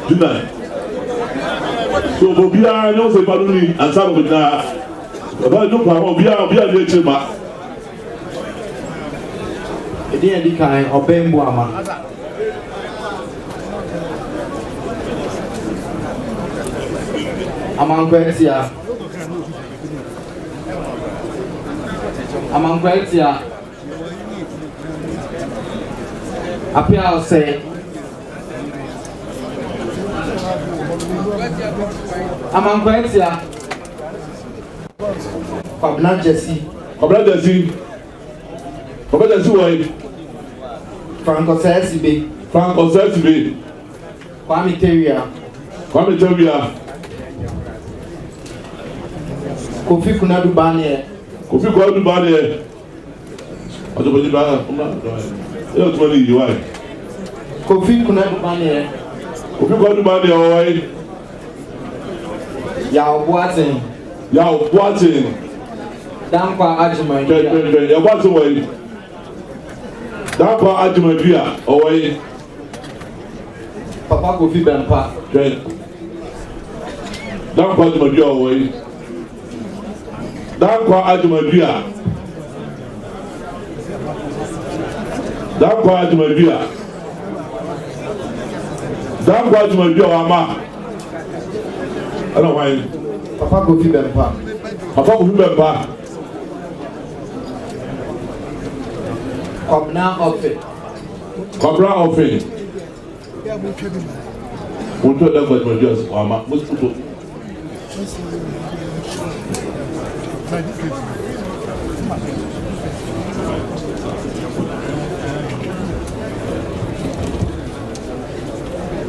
July. So Bobia knows a family and some with that. About no power, Bia nature. The day kind of Opemsuo. Amangwetia. Appear say Amangwetia. Kwabena Jesse why? Franco Sesibe. Kwame Teria. Kofi Kunadu Bane. Kofi Kunadu Bane, why? Yao Boatin. Dampa Ajman. Dampa Ajman, why? Papa Kofi Bempa. Dampa Ajman, why? Dampa Ajman. Ama. I don't mind. Papa Kofi Bempa. Kwabena Offe. Won't you ever do just Ama?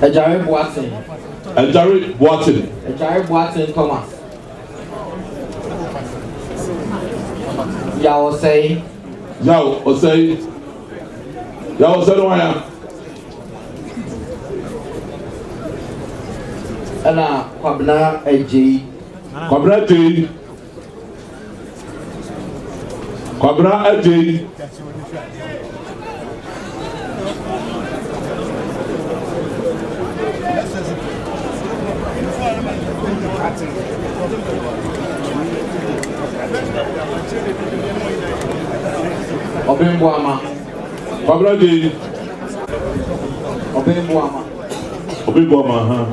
Ejare Boatin Thomas. Yao say why? Ela Kwabena Eji. Opemsuo.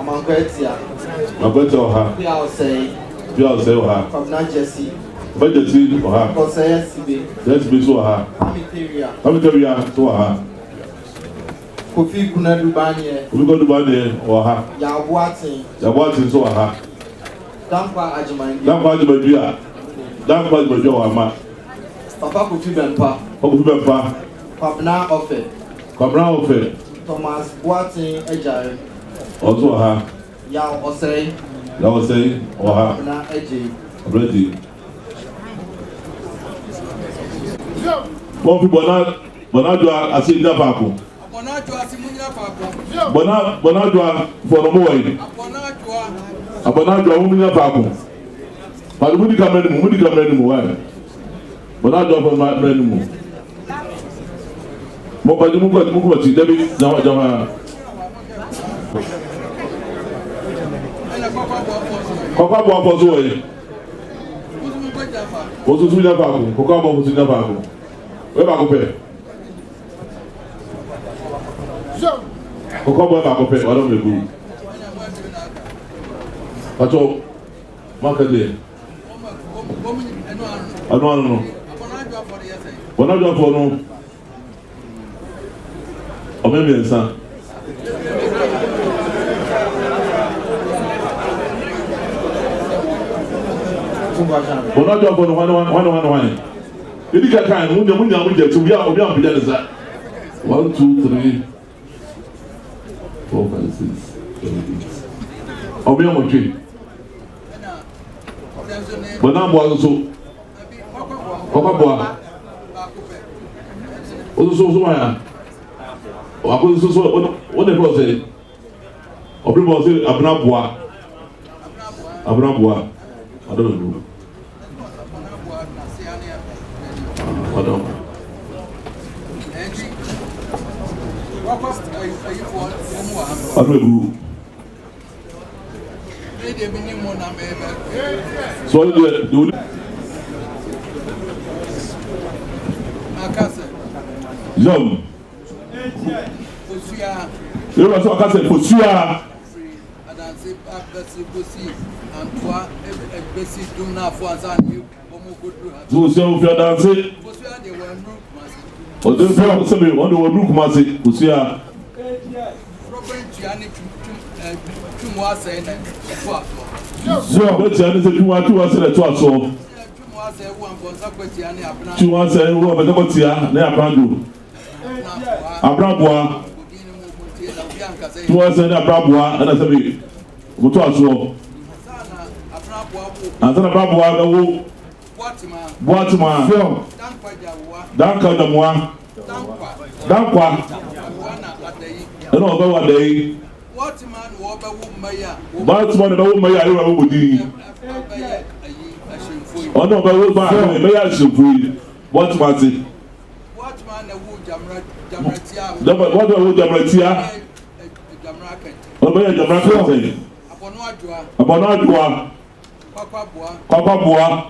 Amangwetia. Pia say oha. Kwabena Jesse. Oha. Kosesibe. Jesse so oha. Amiteria so oha. Kofi Kunadu Bane. Oha. Yao Boatin so oha. Dampa Ajman. Ama. Papa Kofi Bempa. Kwabena Offe. Thomas Boatin Ejare. Also oha. Yao say oha. Kwabena Eji. Bon fi bonadua asi ida paako. Bonadua for no more. Bonadua munya paako. But mudi kamera mu wa. Bonadua for mera mu. Mo pa di mu ko ti debi jama. Koko bo apo so yi. Osu su ida paako. Koko bo su ida paako. Where back up here? Koko boy back up here. I don't know. That's all. Market there. I don't know. When I jump for no. Or maybe in son. When I jump for no one. You need a kind of munya to be out of your business. 1, 2, 3, 4, 5, 6, 7, 8. I'll be on my tree. But now, boy, also. Papa boy. Also, why? I put so what the boss say? Opemsuo say Abnaboa. I don't know. Pardon. So the Jom. You must have said for sure. So if you are dancing, or the family on the room, Massy, who see her. So, but you want to answer the tour. Two was a woman, near Brandu. Abrabua. Two was an Abrabua, and I said, what was so? And then Abrabua, Waterman, Danka the Moa, Dankwa, and over one day. Waterman, the woman I would be. Oh no, but what may I should free? What was it? What man would Jamratia? What would Jamratia? Obey Jamratia. Upon Adua, Papa Boa,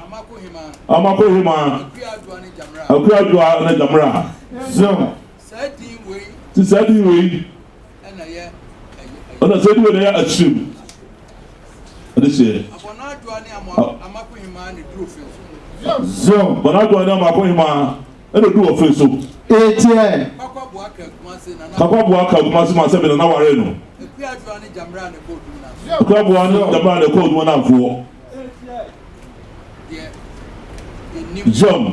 Amakohima, Akradua, and Jamra. So, said we, and I said, when they are assumed. This year. So, but I go down my Kohima and do Offinso. 18. Kakwabwaka Masima 7 an hour. Jamra the code 1 and 4. Jom.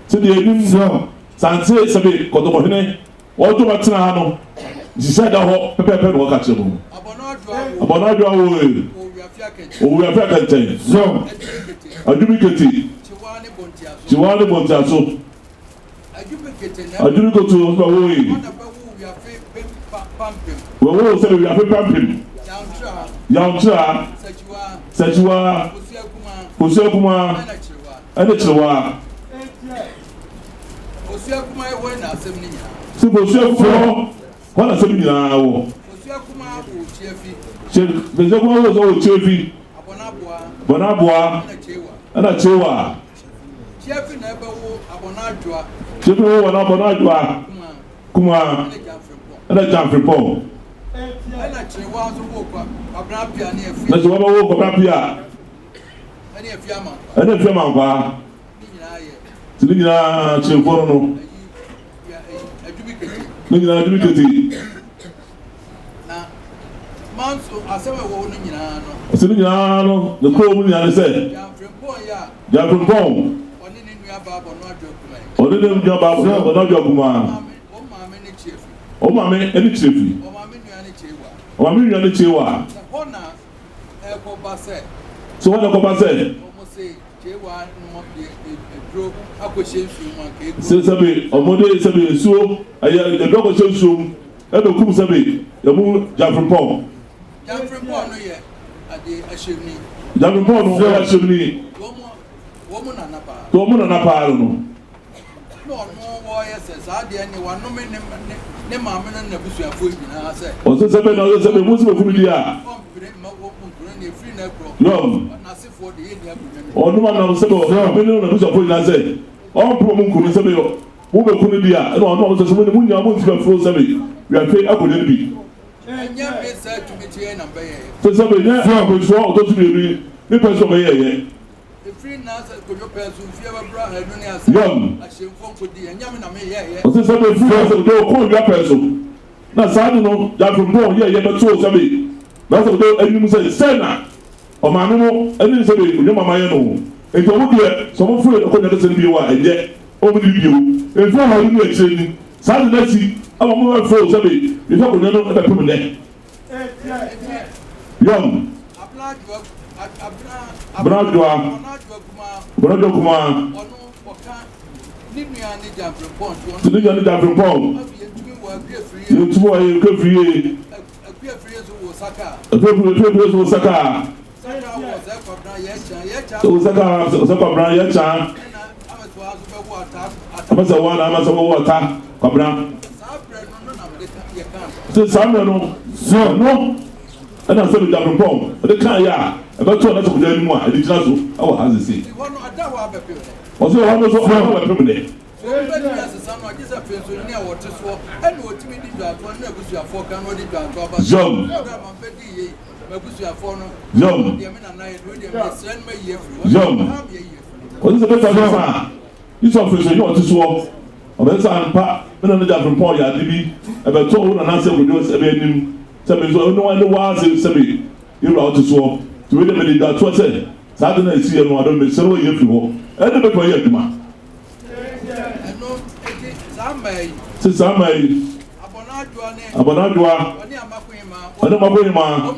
So the Edum Sanse Sabi Kotohine, or to Matinano. She said, "Oh, Pepper will catch them." Abonadua, we are faculty. So, I duplicate. Chiwani Bontaso. I do go to Hawaii. We will say we are pumping. Yamcha, Sechua, Usekuma, and the Chiwa. Usekuma, when I said, Super, what I said now. The Japan was all Chevy, Bonabua, and a Chewa. Chevy never Abonadua, Chevy Abonadua, Kuma, and a jump from Pong. And a Chewa walk up Rapia near Rapia, and a Fiamma, and a Fiamma, Silina Chevorono, Nina Duplicate. Sinano, the Chrome and said, Jam Pong. Or didn't jump out, but not your command. Oh, mammy, any chiefy. Oh, I mean, any chiwa. So what the Copa said? Says a bit, or Monday, Sabi, so I had the double show, and the Kum Sabi, the moon, Jam Pong. Jamin Bono, where should be? Woman and a par. No, yes, I didn't want no men, Nemaman and the Bush of food. I said, was the 7 others of the Muslim Fudia? No, or no one of several million of food. I said, all Promo Kunisabio, Woman Kunidia, and all knows as when we are most of 470. We are paid up with it. So somebody will show those people. The person over here. The free Nasa could your person, if you ever brought her, young. I should phone with the Yamin. So somebody will call your person. Now, Sadino, that from born, yeah, but so somebody. That's what they say, Senna. Or my no, and then somebody, your mamma, and to look here, some food of the be why, and yet, over the view. And for how you exchange, Sadinesi, our more for somebody, you don't know that permanent. Young. Bradua, Bradokuma, to the young Davin Pong. You two are you could free a people was Saka. Saka Brian Chan. I must have one, I must have water, Cabra. So, no. And I said, we got from Pong, but the car, yeah, about 2 hours of the anymore. I did not know how I see. Was there one of our permanent? John. What is the best of this officer? You want to swap? About some part, when I'm from Paul, you are about 2 and answer with those about Sabi so no one was sabi you know to swap to wait a minute that was it Saturday see no don't make so you for and the boy aduma se samai abonadua ana makoyima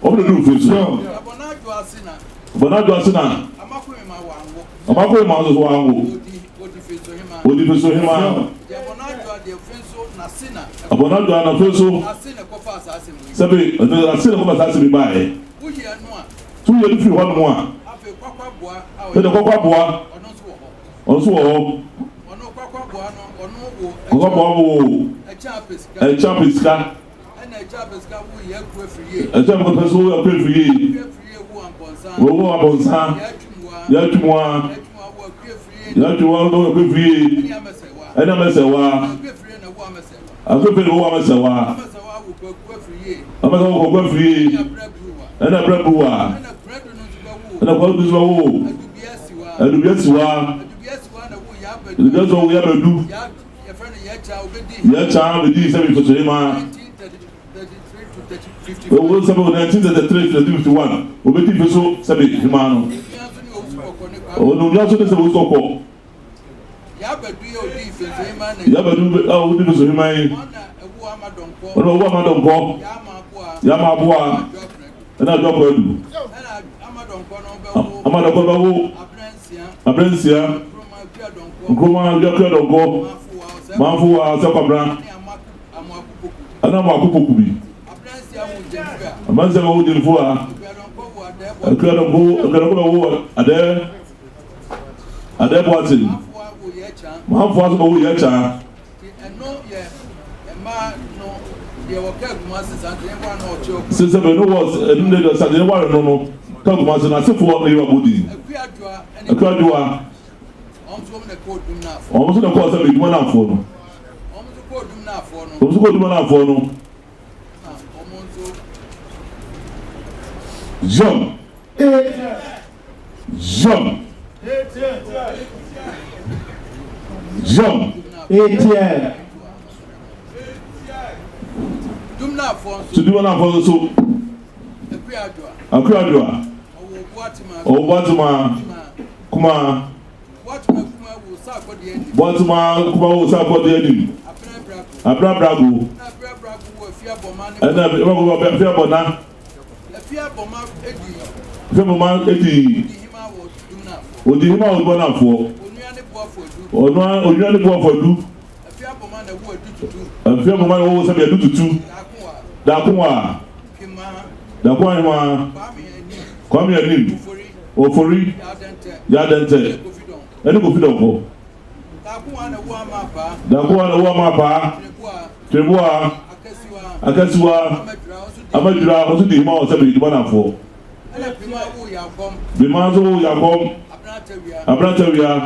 o me do fesu abonadua sina amakoyima so wango odi fesu hima abonadua na fesu sabi asina ko basase bi bae tu ye du fi ho no a e de kokwa boa onso wo kokwa wo e chapiska e chapiska peso wo akwe wo abonsa ya tumwa wo akwe friye ena mesewa akwe wo amesewa amaka ko ko free ana brabuwa ana ko duzo adubiasiwa duzo ya bedu ya cha bedi sabi fotorema o sabi 1933 to 51 obedi feso sabi himano o no ya so de sabi soko ya bedu o di feso himai ono wo amadonko ya mabua na do bredu amadonko bawo abrensia nkoma ya kredonko mafu wa sakabra ana mo akupoku bi amanse wo dinfo a kredonko bawo ade boatin mafu aso bawo ya cha since I know was the Saturday one no talk about na se for me body akwadua almost the course of the one na for no almost go do na for no John to do one for so akwadua o Batuma kuma wo sa ko de ni abrabrago ana be ko be fia bona fia boma edi odi hima wo bona fo onuane bo fodu fia boma wo sa be du tutu da kwa ma kwami anim ofori ya dente eni ko fido ko da kwa na wo mapa trebua akasiwa amadura o di ma o se be di bona fo bi ma zo ya kom abratawia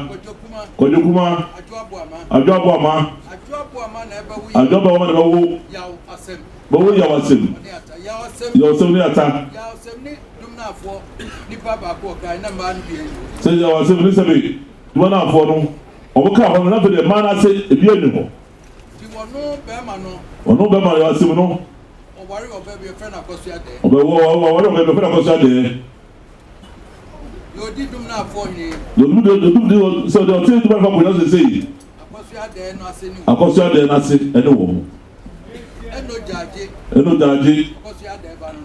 kojokuma ajoabama na bawo bawo ya wasem ni ata se ya wasem ni sabe duwa na afọ no obuka ho na be ma na se ebi enu ho ono be ma ya wasem no obari obe be fe na kosu ade obe be fe na kosu ade yodi dum na afọ ni so the thing to be for we say akosu ade na se ene wo eno jaji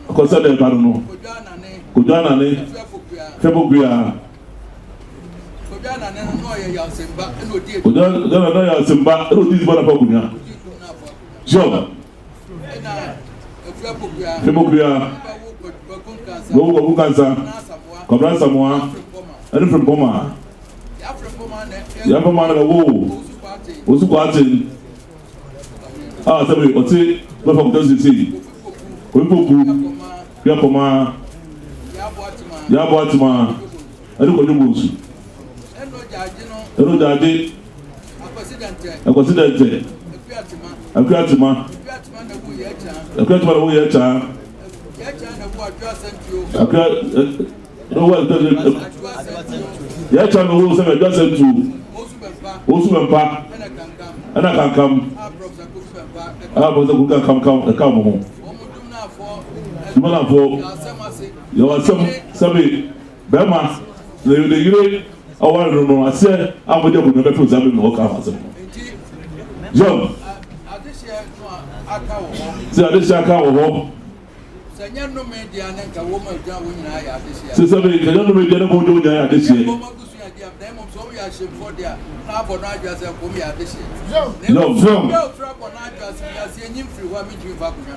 akosu ade ba no kojana ne febogria kojana no ya semba eno di ba na fakunya jo febogria wo kansa kobra samoa eno from boma ya boma na wo osuko atin sabi oti ba fakunya si oipoku ya koma ya bo atima ade ko nyugo nsu eno jaje akosidente akuatima na wo ye cha akua no wa ya cha no wo se me jose tu osu bempa ana kankam bo se ku kankam ka mo Mala fo yo asem sabe bema le yire awa no ase amoje bu no be fun sabe no ka asem jo adese aka wo ho senya no media na nka wo ma dwa wo nyina ya adese sabe kenya no media na mo dwo nyina ya adese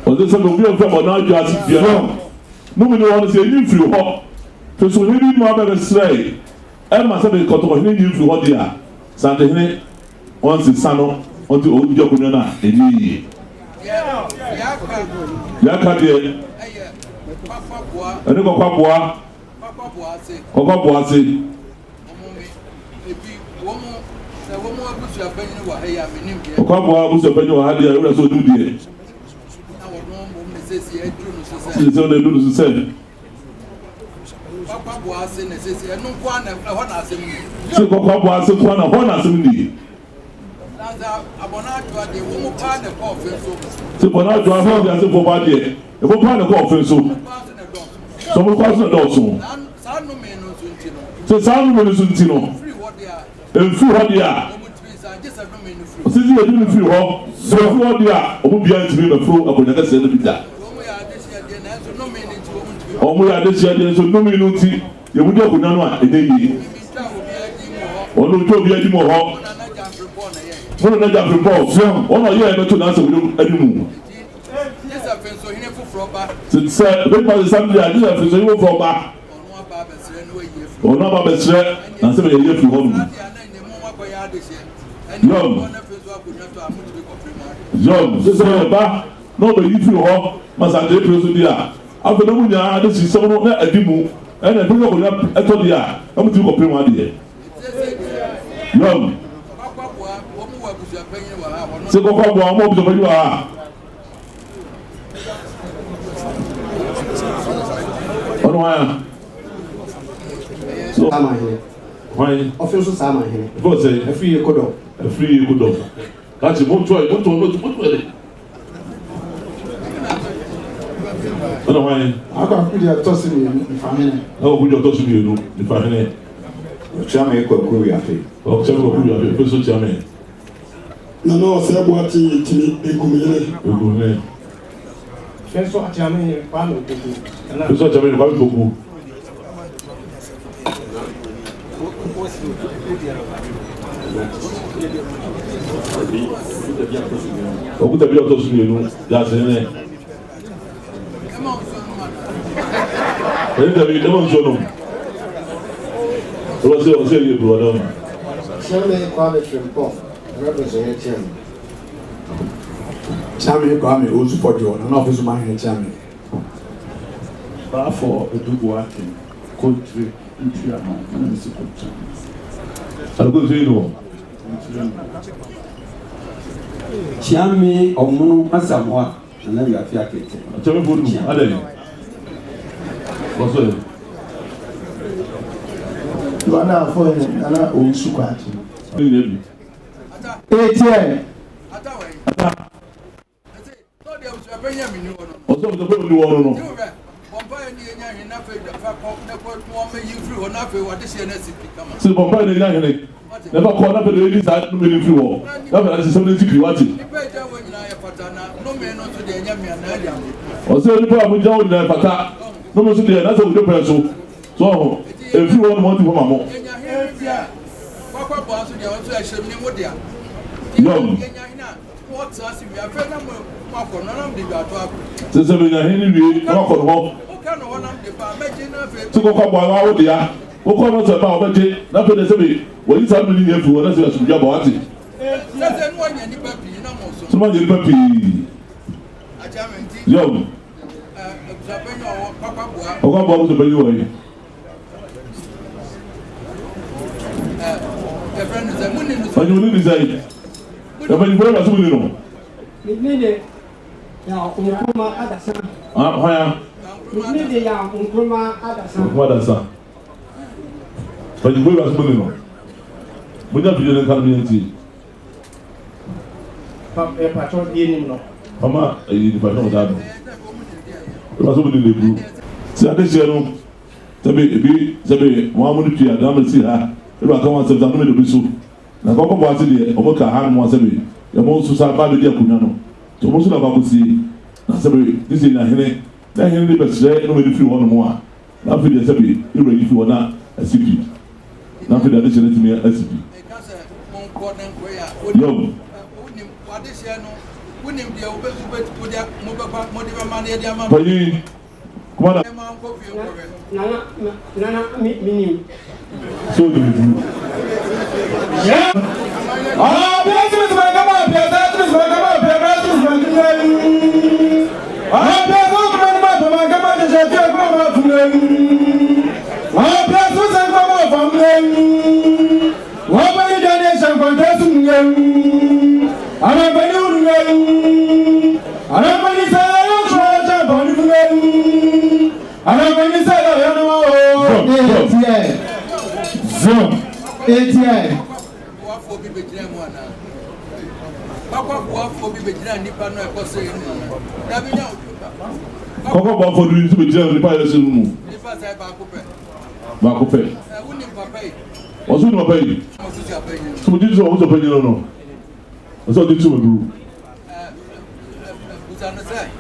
Ọdún sọ́dọ̀ bí ọ̀fẹ́ mọ̀ náà jọ àti bíọ́ náà. Múmi ni wọ́n ṣe ẹ̀yìn fìrí họ. Tòṣù ní nínú abẹ́rẹ́ sílẹ̀ ẹ̀ máa sẹ́bi kọ̀tọ̀kọ̀ ní ẹ̀yìn fìrí họ di à. Sàǹtẹ̀hìn wọ́n sì sánú wọ́n ti òun jẹ́ kúnyẹ́ náà ẹ̀ní yìí. Yàká díẹ̀. Ẹni kọ̀kọ́ àbúwá. Kọ̀kọ́ àbúwá sí. Ọkọ abụọ abụsọ penye wa ha dị ya ụra so du die. Sisi ọ na-edu n'usu sẹ. Si kọkọ abụọ asị kwa na hɔ na-asị m n'iyi. Si bọna adụ ahụ dị asị fọba adịẹ. Ebo paa na kọ Offinso. Sọmọ kwa asị na dọọsụ. So saa nnụnụ nso nti no. Emfi hɔ dị a. Sisi yɛ dunu firi hɔ sɔfo hɔ di a ɔmo bia ntumi bɛforo akonnwa kɛseɛ no bi da ɔmo yɛ adehyia deɛ nso nnome no nti yɛmu di akonnwa no a ɛnyɛ yie ɔno nti obi adi mu wɔ hɔ mo na gya firi bɔɔl fiam ɔno ɔyɛ ɛbɛto n'asɛ wɔn anim sɛ bɛma sɛ sam deɛ adi sɛ Offinso yi foforɔ ba ɔno aba bɛsrɛ na nsɛm yɛ yɛ firi hɔ nom John sɛ ba na ɔbɛ yi firi hɔ masante epire so di a afɛ na mu nyinaa de si sɛm no na adi mu ɛna ebi kɔ kɔnya ɛtɔ di a ɛmu ti kɔ pere mu adeɛ John sɛ kɔkɔ abɔ ɔmo ɔbi sɔpɛ yi wɔ ha ɔno waya so why Offinso sama here bɔ sɛ every year kodo láti mú tó ẹ̀ ọ̀nà wáyé. Akọ akudi atọ́sí mi nfàmìnì. Akọ akudi atọ́sí mi yẹnu nfàmìnì. Ọ̀tíámẹ̀ ẹ̀kọ́ ẹ̀kọ́ wí àfẹ́. Ọ̀tíámẹ̀ ẹ̀kọ́ wí àfẹ́ pẹ̀sẹ̀ ọ̀tíámẹ̀. Nana ọ̀sẹ̀ bu àti ìtìmí egumire. Egumire. Fẹ́sọ̀ ọ̀tíámẹ̀ yẹn pàmò gbogbo. Fẹ́sọ̀ ọ̀tíámẹ̀ yẹn pàmò gbogbo. Òkúta bí ọtọ sùn yẹnu yàtọ̀ ẹ̀ nẹ̀. Ẹni tẹ̀lé ẹ̀ mọ̀ nsọ́ nù. Ẹ wọ́n sẹ́ ẹ̀yẹ bùrọ̀ náà. Sẹ́mi kọ́ àmì fìmpọ̀ ẹ̀rọ bẹ̀sẹ̀ yẹn tiẹ̀ mi. Sẹ́mi kọ́ àmì oṣù pọ̀jù ọ̀nà náà Offinso máa ń yẹn tiẹ̀ mi. Báfọ̀ Odugbo Akin kóńtìrì ntìrì àmà ẹ̀nà mi sì kóńtìrì. Àlùkò tó yẹ nù. Chiami ọmụnụ asamoa na ya afia kete. Achọrọ ịbụ unu adịghị. Ọsọ ya. Lọ náà fọ ẹ̀ nana òun sùkọ́ àti. Onye na-ebi. ATM. Ọsọ m sọfọ ndị ọrụ nọ. Si bọmpa ya na-enye ahịrị. Never call up the ladies that no many free. Never as something to be watching. Also, the problem down in the pata. No more today, that's what the person. So, if you want to come on. Young. Since I'm in a Henry, walk on home. To go up while out there. O kọ́ ọ̀nà sọ̀rọ̀ àwọn ọ̀bẹ̀jẹ̀ lápẹ̀ ní ẹsẹ̀ mi wọ́n yí sáà mílíọ̀nù yẹn fún wọn lẹ́sẹ̀ ẹ̀sùn ìjọba wá ti. Sọ́mọ́ yẹn nípa pìí. Yọ̀m. Oga Bob to be away. When you need desire, when you go to Munino. What is that? But you go to Munino. We don't be in the community. Mama, you don't know. It was only the blue. See, I didn't say no. Sabi, one minute here, damn it, see her. If I come and say, I'm going to be so. Now, come up to the Omoka hand once a day. The most of our body, Kunano. So, most of our see. Now, Sabi, this is a henny. That henny best say, no, if you want more. Now, for the Sabi, you ready if you want a CP. Now, for the addition to me, a CP. Yo. Payi, come on. So do you? Yeah. Ah, business man, come on, business man, come on, business man, come on. Ah, business man, come on, just come on, from them. Ah, business man, come on, from them. What are you doing? Some contesting them. I'm a balloon. I'm a balloon. I'm a balloon. Zoom. ATI. Koko ba for do to be jail the palace room. Ba ko pe. What's with my baby? So did you also pay no? I saw the two group.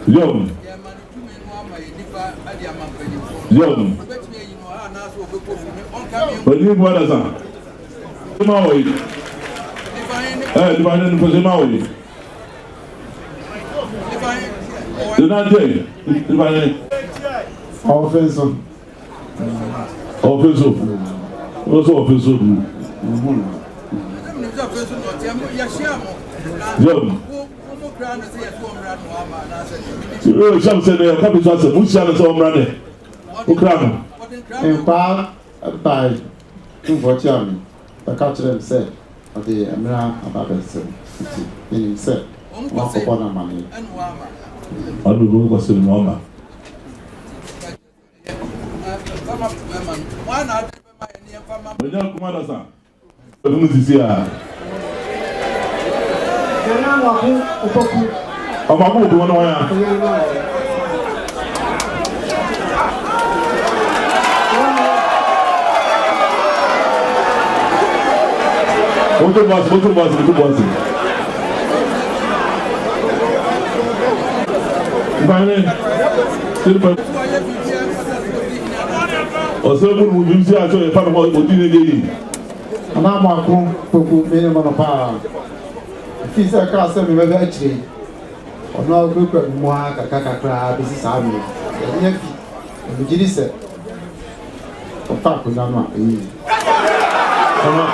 Yo. Yo. But you what is that? Maui. Divine for Maui. Not day. Divine. Offinso. Also Offinso. Yo. You shall say the capital, which shall so running. Ukraine. In part, by Invotiami, the culture said, of the Amira about the in himself, one for one money. I don't know what's in Mama. But now, come on, sir. But who is here? I'm a good one. Muito bom. Vai, o seu mundo muito se acha para o time dele. Ana macu, pouco bem mano pa. Fiz a casa me vai tirar. O não grupo moa kakakra bisi sabe. Ele é que disse. O papo não é aí.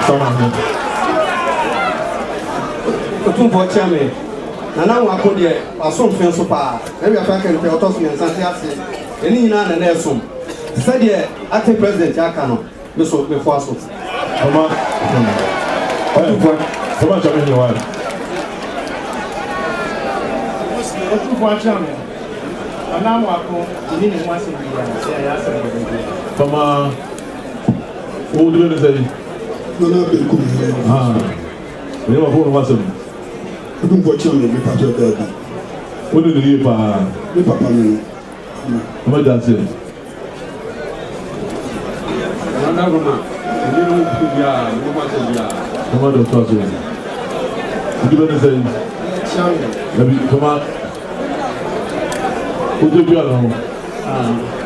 Sama. Otumfo chairman nana wako de asom fenso pa na wi afa kan pe otos me nsan ti ase eni nyina na na esom se de ate president aka no me so me fo aso Sama. Sama chairman ni wa. Otumfo chairman nana wako ni ni mwase bi ya se Sama. O de ne sei. Não é como Eu vou fazer um. Eu não vou te chamar de patrão dele. Onde ele ia para? Meu papai não. Como é que é? nana roma ni no bia no ma se bia Como é que eu faço? O que vai dizer? Davi, como o que bia não?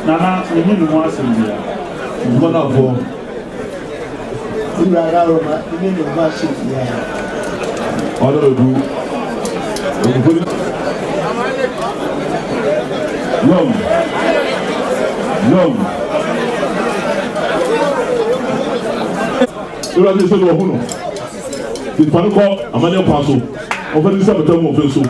nana ni no ma se bia Como na avó? Nana Roma, ni no ma se bia. Olha o grupo. Não. Eu já disse no Offinso. Se para qual amanhã passou. Offinso sabe até o Offinso.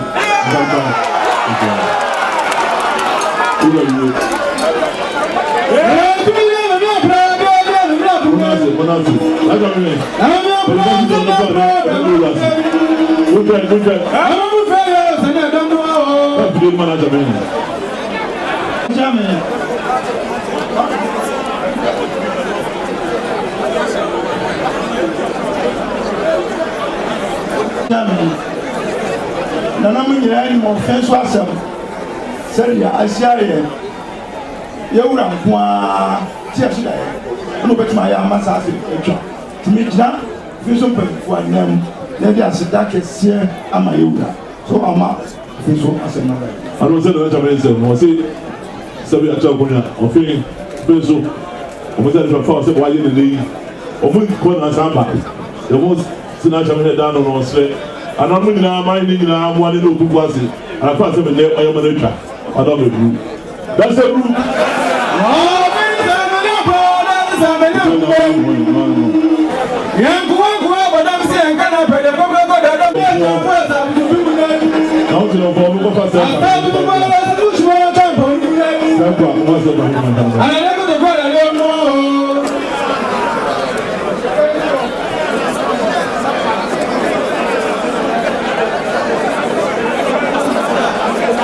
Nana mo nyina ni mo Offinso asem seria asiare ye wura nko a ti asida ye no betima ya amasa ase etwa timi gina Offinso mpemfo anam na dia asida kese ama ye wura so ama Offinso asem na ba anu se do chama ese no se sabi acha konya Offinso o mo se do fa se bo aye ne yi o mo ko na samba e mo sina chama ne da no se anamu nyina mai ni nyina mo ane no kuku ase afa se me le ayo mo na twa ada me bru that's a bru I